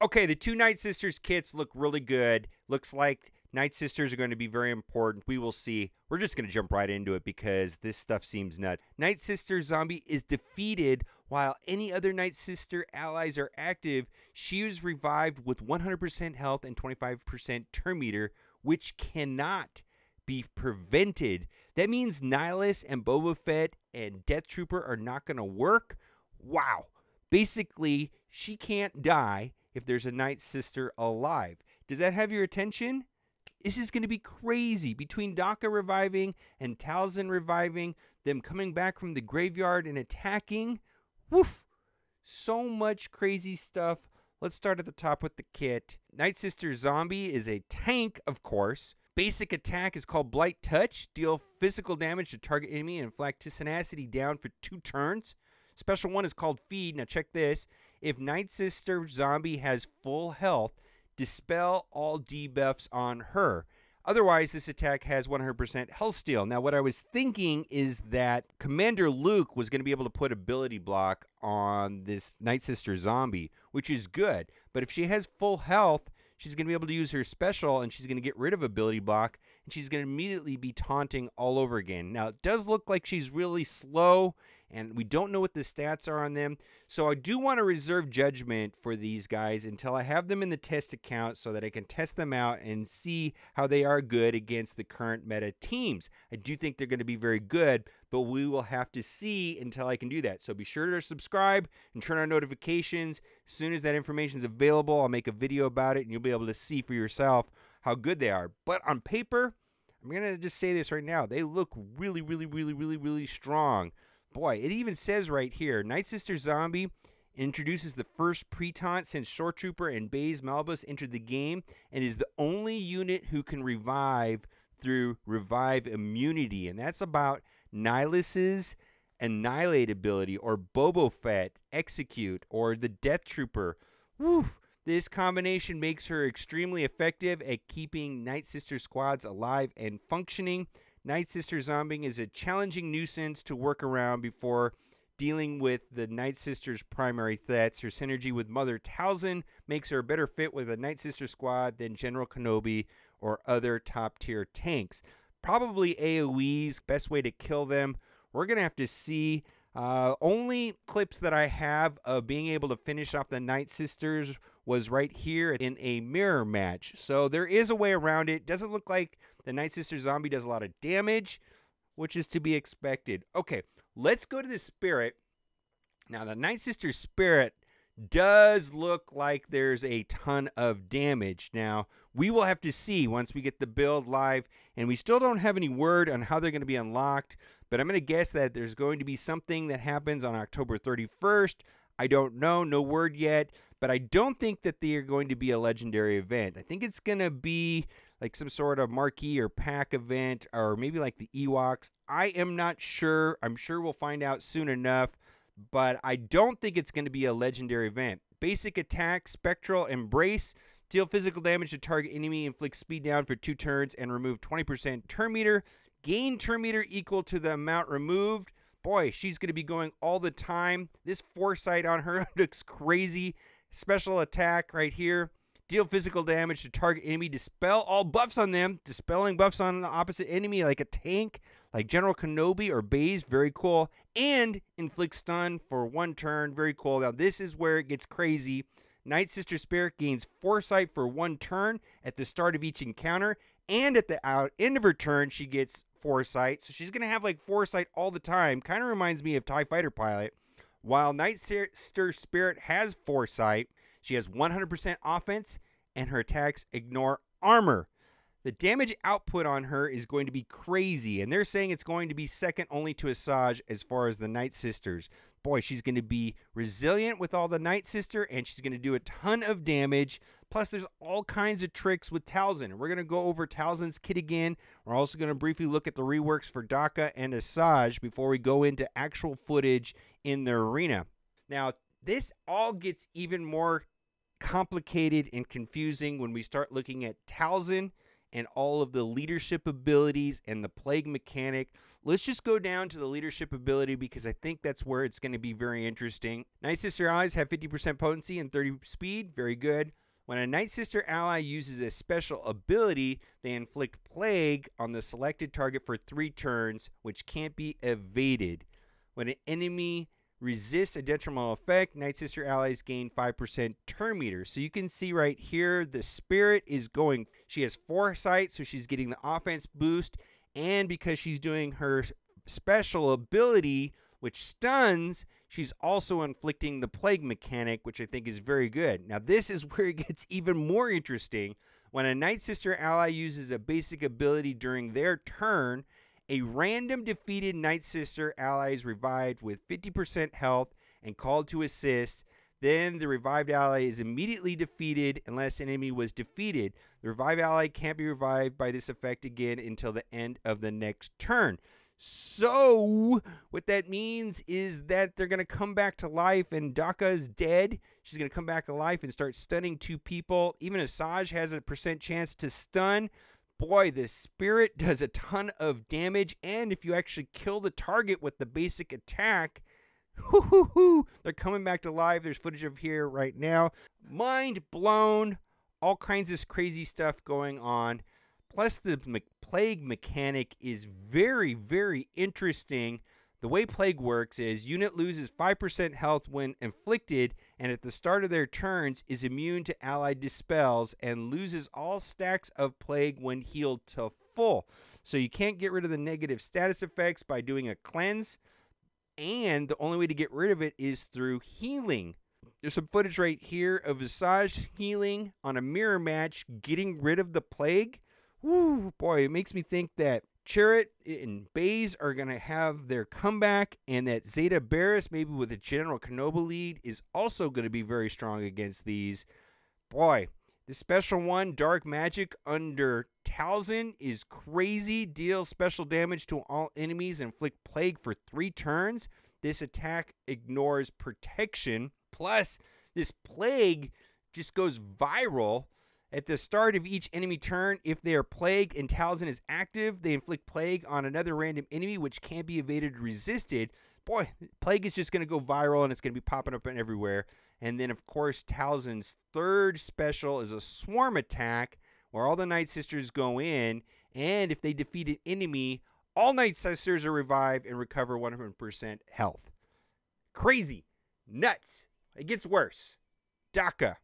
Okay, the two Nightsisters kits look really good. Looks like Nightsisters are going to be very important. We will see. We're just going to jump right into it because this stuff seems nuts. Nightsister Zombie is defeated while any other Nightsister allies are active. She is revived with 100% health and 25% turn meter, which cannot be prevented. That means Nihilus and Boba Fett and Death Trooper are not going to work. Wow. Basically, she can't die if there's a Nightsister alive. Does that have your attention? This is going to be crazy. Between Daka reviving and Talzin reviving, them coming back from the graveyard and attacking. Woof! So much crazy stuff. Let's start at the top with the kit. Nightsister Zombie is a tank, of course. Basic attack is called Blight Touch. Deal physical damage to target enemy and inflict tenacity down for 2 turns. Special one is called Feed. Now check this. If Nightsister Zombie has full health, dispel all debuffs on her. Otherwise, this attack has 100% health steal. Now, what I was thinking is that Commander Luke was going to be able to put ability block on this Nightsister Zombie, which is good. But if she has full health, she's going to be able to use her special, and she's going to get rid of ability block, and she's going to immediately be taunting all over again. Now, it does look like she's really slow, and we don't know what the stats are on them. So I do want to reserve judgment for these guys until I have them in the test account so that I can test them out and see how they are good against the current meta teams. I do think they're going to be very good, but we will have to see until I can do that. So be sure to subscribe and turn on notifications. As soon as that information is available, I'll make a video about it, and you'll be able to see for yourself how good they are. But on paper, I'm going to just say this right now. They look really, really, really, really, really strong. Boy, it even says right here, Nightsister Zombie introduces the first pre-taunt since Shore Trooper and Baze Malbus entered the game and is the only unit who can revive through Revive Immunity. And that's about Nihilus's Annihilate ability, or Boba Fett Execute, or the Death Trooper. Woof! This combination makes her extremely effective at keeping Nightsister squads alive and functioning. Nightsister Zombie is a challenging nuisance to work around before dealing with the Nightsister's primary threats. Her synergy with Mother Talzin makes her a better fit with a Nightsister squad than General Kenobi or other top-tier tanks. Probably AoE's best way to kill them. We're going to have to see. Only clips that I have of being able to finish off the Nightsisters was right here in a mirror match. So there is a way around it. Doesn't look like the Nightsister Zombie does a lot of damage, which is to be expected. Okay, let's go to the Spirit. Now, the Nightsister Spirit does look like there's a ton of damage. Now, we will have to see once we get the build live, and we still don't have any word on how they're going to be unlocked, but I'm going to guess that there's going to be something that happens on October 31st. I don't know, no word yet, but I don't think that they are going to be a legendary event. I think it's going to be like some sort of marquee or pack event, or maybe like the Ewoks. I am not sure. I'm sure we'll find out soon enough, but I don't think it's going to be a legendary event. Basic attack, Spectral Embrace. Deal physical damage to target enemy, inflict speed down for 2 turns, and remove 20% turn meter. Gain turn meter equal to the amount removed. Boy, she's going to be going all the time. This foresight on her looks crazy. Special attack right here. Deal physical damage to target enemy. Dispel all buffs on them. Dispelling buffs on the opposite enemy like a tank, like General Kenobi or Baze. Very cool. And inflict stun for 1 turn. Very cool. Now, this is where it gets crazy. Nightsister Spirit gains Foresight for 1 turn at the start of each encounter. And at the end of her turn, she gets Foresight. So she's going to have like Foresight all the time. Kind of reminds me of TIE Fighter Pilot. While Nightsister Spirit has Foresight, she has 100% offense, and her attacks ignore armor. The damage output on her is going to be crazy, and they're saying it's going to be second only to Asajj as far as the Nightsisters. Boy, she's going to be resilient with all the Nightsister, and she's going to do a ton of damage. Plus, there's all kinds of tricks with Talzin. We're going to go over Talzin's kit again. We're also going to briefly look at the reworks for Daka and Asajj before we go into actual footage in the arena. Now, this all gets even more complicated and confusing when we start looking at Talzin and all of the leadership abilities and the plague mechanic. Let's just go down to the leadership ability because I think that's where it's going to be very interesting. Nightsister allies have 50% potency and 30 speed. Very good. When a Nightsister ally uses a special ability, they inflict plague on the selected target for 3 turns, which can't be evaded. When an enemy resists a detrimental effect, Nightsister allies gain 5% turn meter. So you can see right here, the Spirit is going. She has Foresight, so she's getting the offense boost. And because she's doing her special ability, which stuns, she's also inflicting the plague mechanic, which I think is very good. Now, this is where it gets even more interesting. When a Nightsister ally uses a basic ability during their turn, a random defeated Nightsister ally is revived with 50% health and called to assist. Then the revived ally is immediately defeated unless an enemy was defeated. The revived ally can't be revived by this effect again until the end of the next turn. So what that means is that they're going to come back to life, and Daka is dead. She's going to come back to life and start stunning 2 people. Even Asajj has a % chance to stun. Boy, the Spirit does a ton of damage, and if you actually kill the target with the basic attack, they're coming back to life. There's footage of here right now. Mind blown. All kinds of crazy stuff going on. Plus, the plague mechanic is very, very interesting. The way plague works is unit loses 5% health when inflicted, and at the start of their turns is immune to allied dispels and loses all stacks of plague when healed to full. So you can't get rid of the negative status effects by doing a cleanse, and the only way to get rid of it is through healing. There's some footage right here of Asajj healing on a mirror match, getting rid of the plague. Woo, boy, it makes me think that Chirrut and Baze are going to have their comeback, and that Zeta Barris, maybe with a General Kenobi lead, is also going to be very strong against these. Boy, the special one, Dark Magic under Talzin, is crazy. Deals special damage to all enemies and inflict plague for 3 turns. This attack ignores protection. Plus, this plague just goes viral. At the start of each enemy turn, if they are plagued and Talzin is active, they inflict plague on another random enemy, which can't be evaded or resisted. Boy, plague is just going to go viral, and it's going to be popping up everywhere. And then, of course, Talzin's third special is a swarm attack, where all the Nightsisters go in, and if they defeat an enemy, all Nightsisters are revived and recover 100% health. Crazy. Nuts. It gets worse. Daka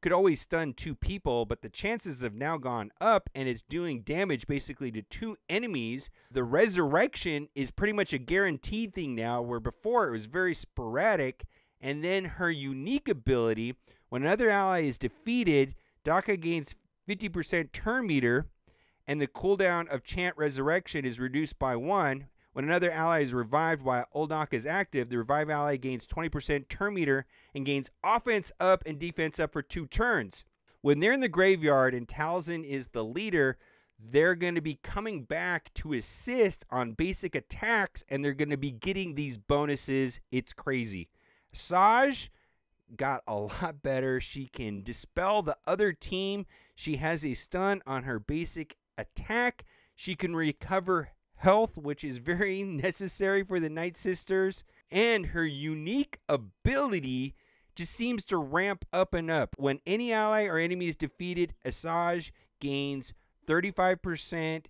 could always stun 2 people, but the chances have now gone up, and it's doing damage basically to 2 enemies. The resurrection is pretty much a guaranteed thing now, where before it was very sporadic. And then her unique ability, when another ally is defeated, Daka gains 50% turn meter, and the cooldown of Chant Resurrection is reduced by 1. When another ally is revived while Old Daka is active, the revived ally gains 20% turn meter and gains offense up and defense up for 2 turns. When they're in the graveyard and Talzin is the leader, they're going to be coming back to assist on basic attacks, and they're going to be getting these bonuses. It's crazy. Asajj got a lot better. She can dispel the other team. She has a stun on her basic attack. She can recover health, which is very necessary for the Nightsisters, and her unique ability just seems to ramp up and up. When any ally or enemy is defeated, Asajj gains 35%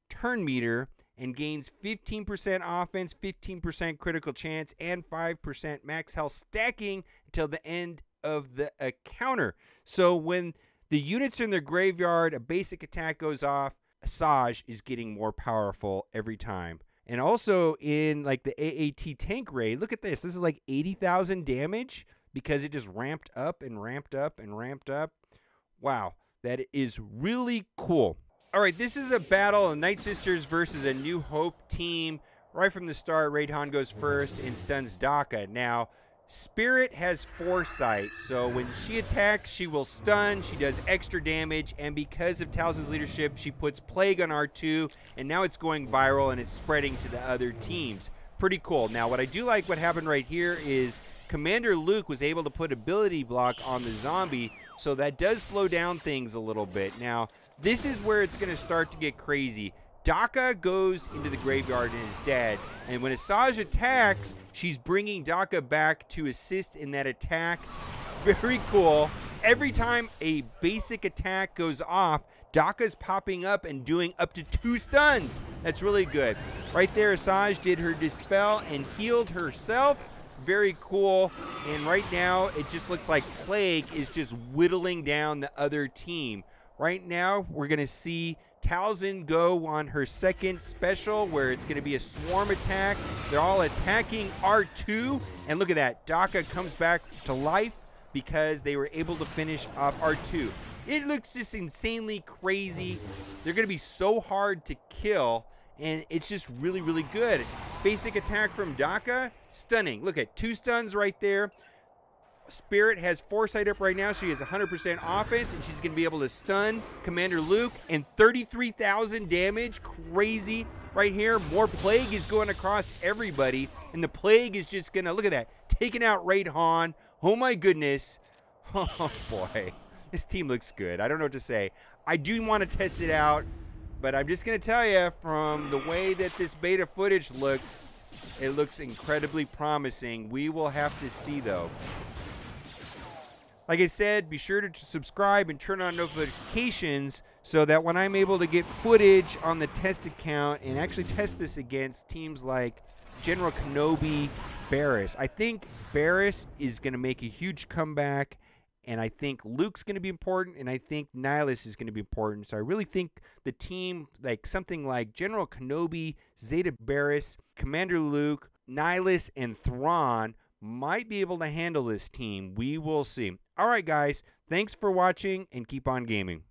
turn meter and gains 15% offense, 15% critical chance, and 5% max health stacking until the end of the encounter. So when the units are in their graveyard, a basic attack goes off, Asajj is getting more powerful every time. And also in like the AAT tank raid, look at this. This is like 80,000 damage because it just ramped up and ramped up and ramped up. Wow, that is really cool. All right, this is a battle of Nightsisters versus a New Hope team. Right from the start, Raidhan goes first and stuns Daka. Now, Spirit has Foresight, so when she attacks, she will stun, she does extra damage, and because of Talzin's leadership, she puts Plague on R2, and now it's going viral and it's spreading to the other teams. Pretty cool. Now, what I do like what happened right here is Commander Luke was able to put ability block on the zombie, So that does slow down things a little bit. Now, this is where it's going to start to get crazy. Daka goes into the graveyard and is dead. And when Asajj attacks, she's bringing Daka back to assist in that attack. Very cool. Every time a basic attack goes off, Daka's popping up and doing up to 2 stuns. That's really good. Right there, Asajj did her dispel and healed herself. Very cool. And right now, it just looks like Plague is just whittling down the other team. Right now, we're going to see Talzin go on her second special where it's going to be a swarm attack. They're all attacking R2. And look at that. Daka comes back to life because they were able to finish off R2. It looks just insanely crazy. They're going to be so hard to kill. And it's just really, really good. Basic attack from Daka. Stunning. Look at 2 stuns right there. Spirit has Foresight up right now. She has 100% offense, and she's going to be able to stun Commander Luke. And 33,000 damage. Crazy right here. More Plague is going across everybody. And the Plague is just going to, look at that, taking out Raid Han. Oh, my goodness. Oh, boy. This team looks good. I don't know what to say. I do want to test it out, but I'm just going to tell you, from the way that this beta footage looks, it looks incredibly promising. We will have to see, though. Like I said, be sure to subscribe and turn on notifications so that when I'm able to get footage on the test account and actually test this against teams like General Kenobi, Barris. I think Barris is going to make a huge comeback, and I think Luke's going to be important, and I think Nihilus is going to be important. So I really think the team, like something like General Kenobi, Zeta Barris, Commander Luke, Nihilus, and Thrawn might be able to handle this team. We will see. All right, guys. Thanks for watching, and keep on gaming.